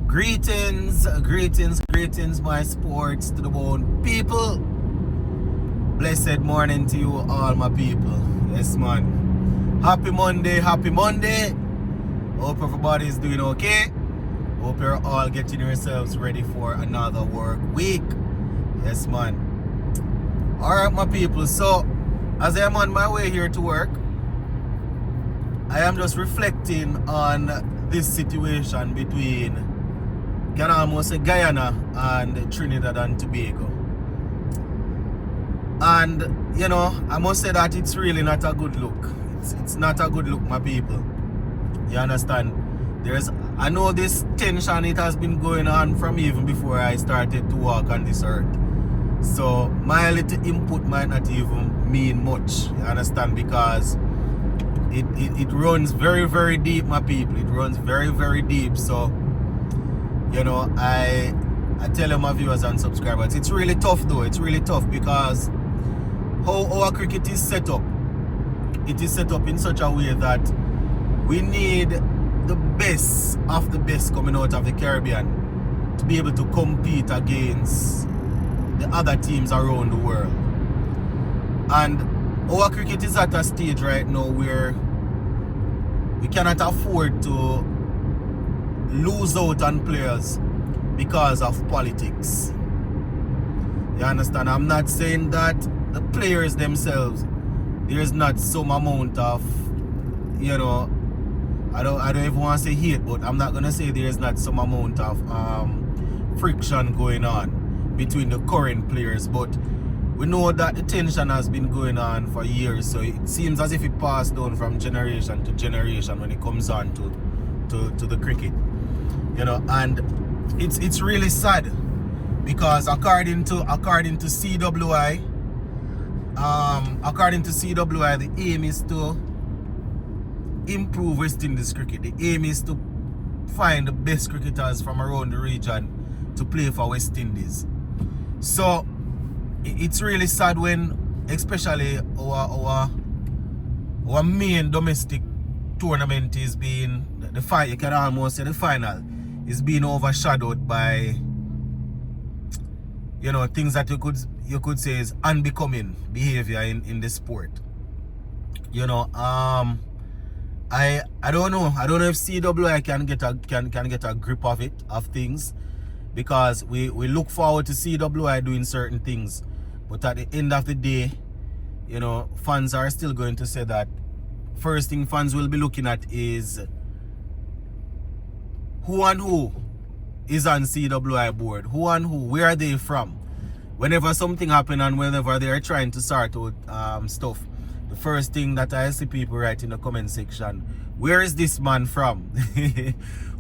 Greetings, my sports to the bone people. Blessed morning to you, all my people. Yes, man. Happy Monday. Hope everybody is doing okay. Hope you're all getting yourselves ready for another work week. Yes, man. Alright, my people. So, as I am on my way here to work, I am just reflecting on this situation between, can almost say, Guyana and Trinidad and Tobago. And, I must say that it's really not a good look. It's not a good look, my people. You understand? I know this tension, it has been going on from even before I started to walk on this earth. So, my little input might not even mean much. You understand? Because it runs very, very deep, my people. It runs very, very deep. So, I tell you, my viewers and subscribers, it's really tough though. It's really tough because how our cricket is set up, it is set up in such a way that we need the best of the best coming out of the Caribbean to be able to compete against the other teams around the world. And our cricket is at a stage right now where we cannot afford to lose out on players because of politics. You understand? I'm not saying that the players themselves, there's not some amount of, I don't even want to say hate, but I'm not gonna say there's not some amount of friction going on between the current players, but we know that the tension has been going on for years, so it seems as if it passed down from generation to generation when it comes on to the cricket. And it's really sad because according to CWI, the aim is to improve West Indies cricket. The aim is to find the best cricketers from around the region to play for West Indies. So it's really sad when, especially our main domestic tournament is being you can almost say the final is being overshadowed by things that you could say is unbecoming behavior in the sport. I don't know if CWI can get a grip of things, because we look forward to CWI doing certain things, but at the end of the day, fans are still going to say that first thing fans will be looking at is who and who is on CWI board, who and who, where are they from. Whenever something happens and whenever they are trying to sort out stuff, the first thing that I see people write in the comment section, where is this man from?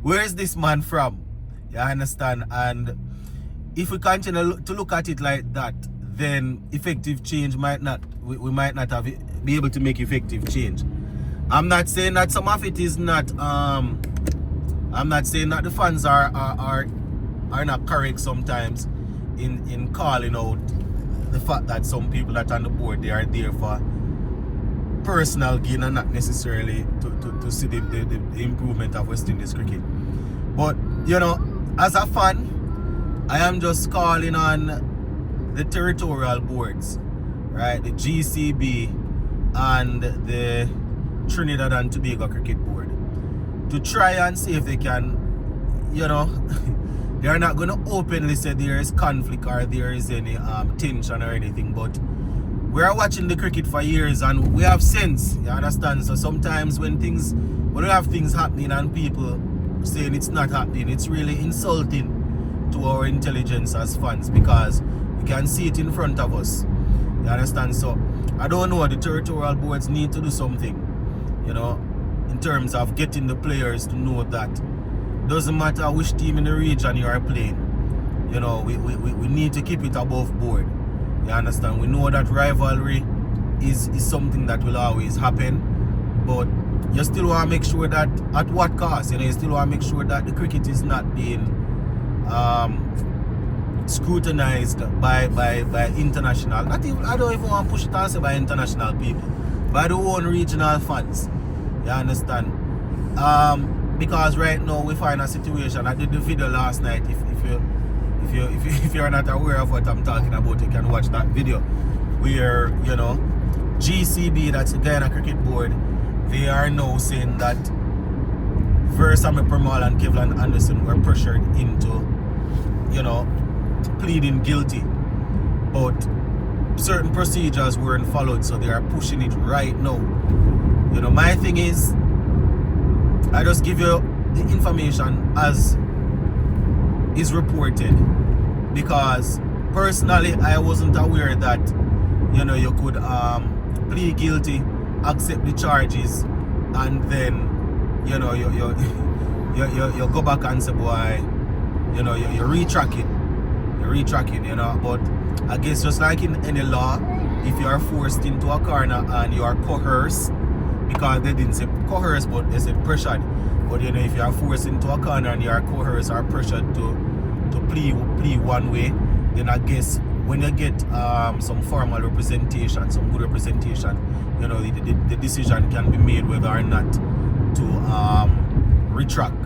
Where is this man from? You understand? And if we continue to look at it like that, then effective change might not, we might not be able to make effective change. I'm not saying that some of it is not I'm not saying that the fans are not correct sometimes in calling out the fact that some people that are on the board, they are there for personal gain and not necessarily to see the improvement of West Indies cricket. But as a fan, I am just calling on the territorial boards, right? The GCB and the Trinidad and Tobago Cricket Board, to try and see if they can, they are not going to openly say there is conflict or there is any tension or anything, but we are watching the cricket for years and we have sense, you understand? So sometimes when we have things happening and people saying it's not happening, it's really insulting to our intelligence as fans, because we can see it in front of us, you understand? So I don't know, the territorial boards need to do something, in terms of getting the players to know that doesn't matter which team in the region you are playing, we need to keep it above board. You understand? We know that rivalry is something that will always happen, but you still want to make sure that at what cost, you still want to make sure that the cricket is not being scrutinized by international, not even, I don't even want to push it and say by international people, by the own regional fans. You understand? because right now we find a situation. I did the video last night. If you're not aware of what I'm talking about, you can watch that video. Where, you know, GCB, that's the Guyana Cricket Board, they are now saying that Versame Permal and Kevlan Anderson were pressured into, you know, pleading guilty. But certain procedures weren't followed, so they are pushing it right now. You know, my thing is, I just give you the information as is reported, because personally I wasn't aware that, you know, you could plead guilty, accept the charges, and then, you know, you go back and say, boy, you know, you retrack it, you know. But I guess just like in any law, if you are forced into a corner and you are coerced, because they didn't say coerced, but they said pressured. But you know, if you are forced into a corner and you are coerced or pressured to plead one way, then I guess when you get some formal representation, some good representation, you know, the decision can be made whether or not to retract.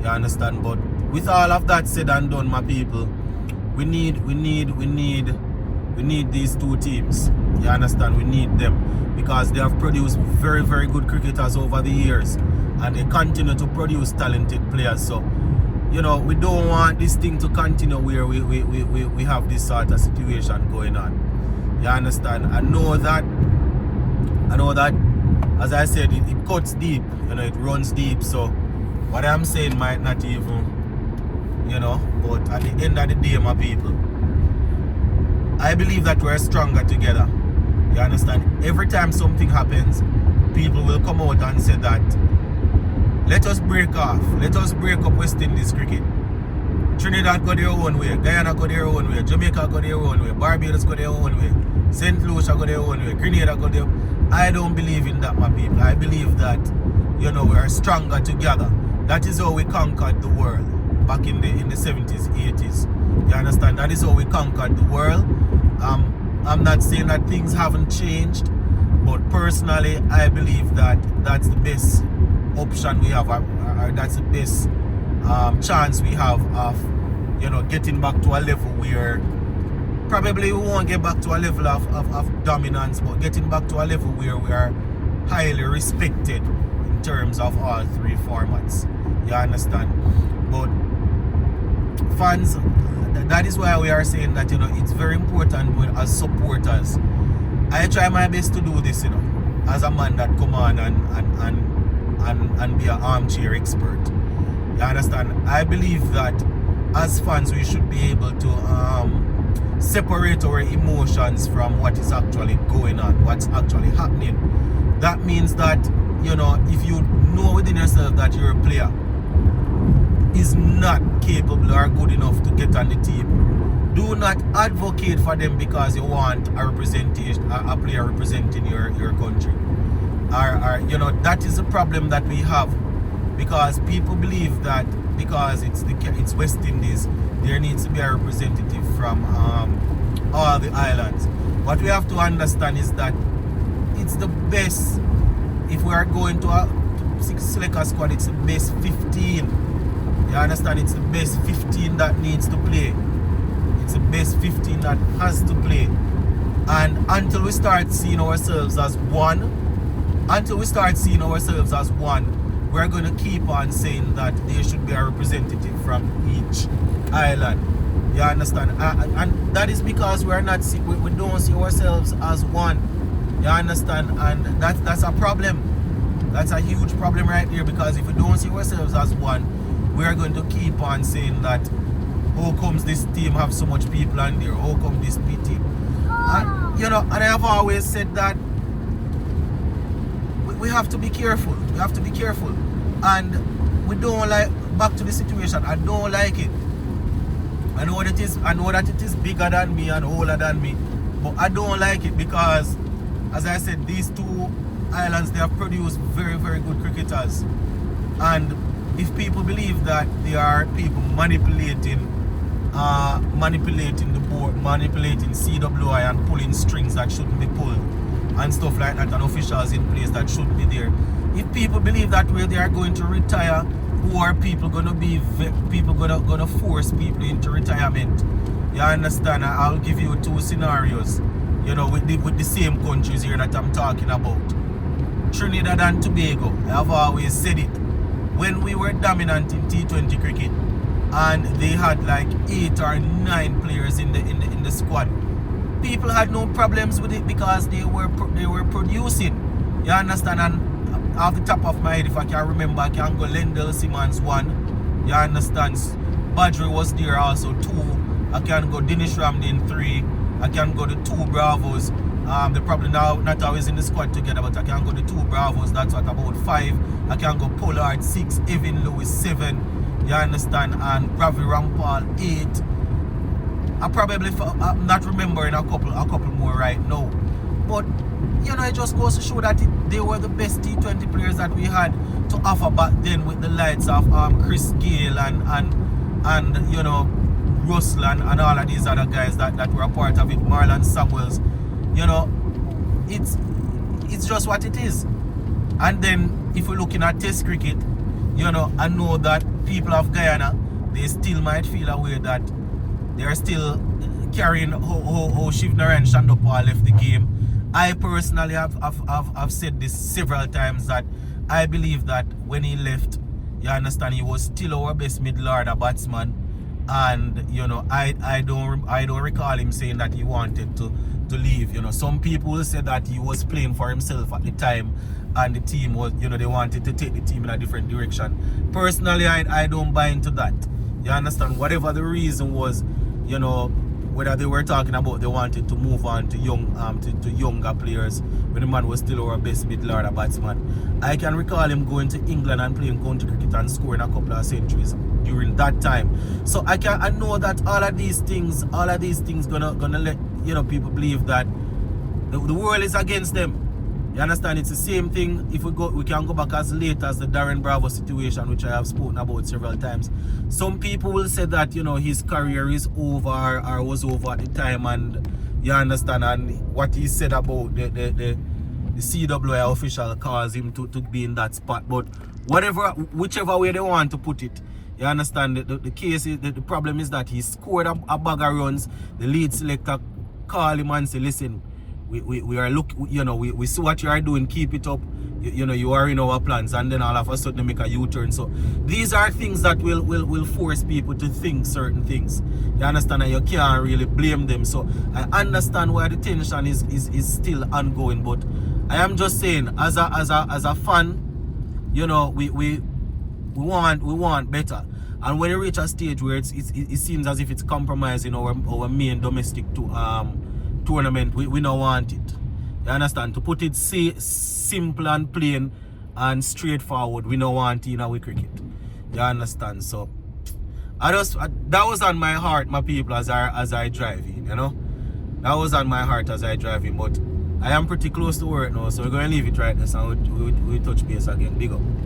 You understand? But with all of that said and done, my people, we need these two teams. You understand? We need them, because they have produced very, very good cricketers over the years, and they continue to produce talented players. So, you know, we don't want this thing to continue where we have this sort of situation going on. You understand? I know that, as I said, it cuts deep, you know, it runs deep. So what I'm saying might not even, you know, but at the end of the day, my people, I believe that we're stronger together. You understand? Every time something happens, people will come out and say that, let us break off. Let us break up West Indies cricket. Trinidad go their own way. Guyana go their own way. Jamaica go their own way. Barbados go their own way. St. Lucia go their own way. Grenada go their. I don't believe in that, my people. I believe that, you know, we are stronger together. That is how we conquered the world back in the 70s, 80s. You understand? That is how we conquered the world. I'm not saying that things haven't changed, but personally, I believe that that's the best option we have, or that's the best chance we have of, you know, getting back to a level where probably we won't get back to a level of dominance, but getting back to a level where we are highly respected in terms of all three formats. You understand? But fans, that is why we are saying that, you know, it's very important as supporters. I try my best to do this, you know, as a man that come on and be an armchair expert. You understand? I believe that as fans we should be able to separate our emotions from what is actually going on, what's actually happening. That means that, you know, if you know within yourself that your player is not capable or good enough to get on the team, do not advocate for them because you want a representation, a player representing your country. Or you know, that is the problem that we have, because people believe that because it's West Indies, there needs to be a representative from all the islands. What we have to understand is that it's the best. If we are going to select a squad, it's the best 15. You understand? It's the best 15 that needs to play. It's the best 15 that has to play. And until we start seeing ourselves as one, we're going to keep on saying that there should be a representative from each island. You understand? And that is because we don't see ourselves as one. You understand? And that's a problem. That's a huge problem right there, because if we don't see ourselves as one, we are going to keep on saying that, how comes this team have so much people on there? How come this team? And, you know, and I have always said that we have to be careful. We have to be careful. And we don't like, back to the situation, I don't like it. I know that it is bigger than me and older than me, but I don't like it because, as I said, these two islands, they have produced very, very good cricketers. And if people believe that there are people manipulating the board, manipulating CWI and pulling strings that shouldn't be pulled and stuff like that, and officials in place that shouldn't be there. If people believe that way, they are going to retire who are people gonna be people gonna force people into retirement? You understand? I'll give you two scenarios. You know, with the same countries here that I'm talking about. Trinidad and Tobago. I've always said it. When we were dominant in T20 cricket, and they had like 8 or 9 players in the squad, people had no problems with it because they were producing. You understand? And off the top of my head, if I can remember, I can go Lendl Simmons 1. You understand? Badri was there also 2. I can go Dinesh Ramdin 3. I can go the 2 Bravos. They probably now not always in the squad together, but I can go the 2 Bravos. That's what, about 5. I can go Pollard 6, Evan Lewis 7. You understand? And Ravi Rampal 8. I'm not remembering a couple more right now. But you know, it just goes to show that they were the best T20 players that we had to offer back then, with the likes of Chris Gayle and you know, Russell and all of these other guys that were a part of it, Marlon Samuels. You know, it's just what it is. And then if we're looking at Test cricket, you know, I know that people of Guyana, they still might feel a way that they're still carrying how Shiv Narayan Chandopal left the game. I personally have said this several times, that I believe that when he left, you understand, he was still our best middle order batsman. And you know, I don't recall him saying that he wanted to leave. You know, some people said that he was playing for himself at the time, and the team was, you know, they wanted to take the team in a different direction. Personally, I don't buy into that. You understand? Whatever the reason was, you know, whether they were talking about they wanted to move on to younger players when the man was still our best middle order batsman. I can recall him going to England and playing county cricket and scoring a couple of centuries during that time. So I know that all of these things gonna let, you know, people believe that the world is against them. You understand? It's the same thing if we can go back as late as the Darren Bravo situation, which I have spoken about several times. Some people will say that, you know, his career is over or was over at the time, and you understand, and what he said about the CWI official caused him to be in that spot. But whichever way they want to put it, you understand, the case is, the problem is that he scored a bag of runs. The lead selector called him and said, listen, we are we see what you are doing, keep it up. You know, you are in our plans, and then all of a sudden they make a U-turn. So these are things that will force people to think certain things. You understand? And you can't really blame them. So I understand why the tension is still ongoing, but I am just saying, as a fan, you know, we want better. And when you reach a stage where it seems as if it's compromising our main domestic tournament, we don't want it. You understand? To put it simple and plain and straightforward, we don't want it in our cricket. You understand? So that was on my heart, my people, as I drive in, you know. That was on my heart as I drive in, but I am pretty close to work now, so we're going to leave it right there, and we touch base again. Big up.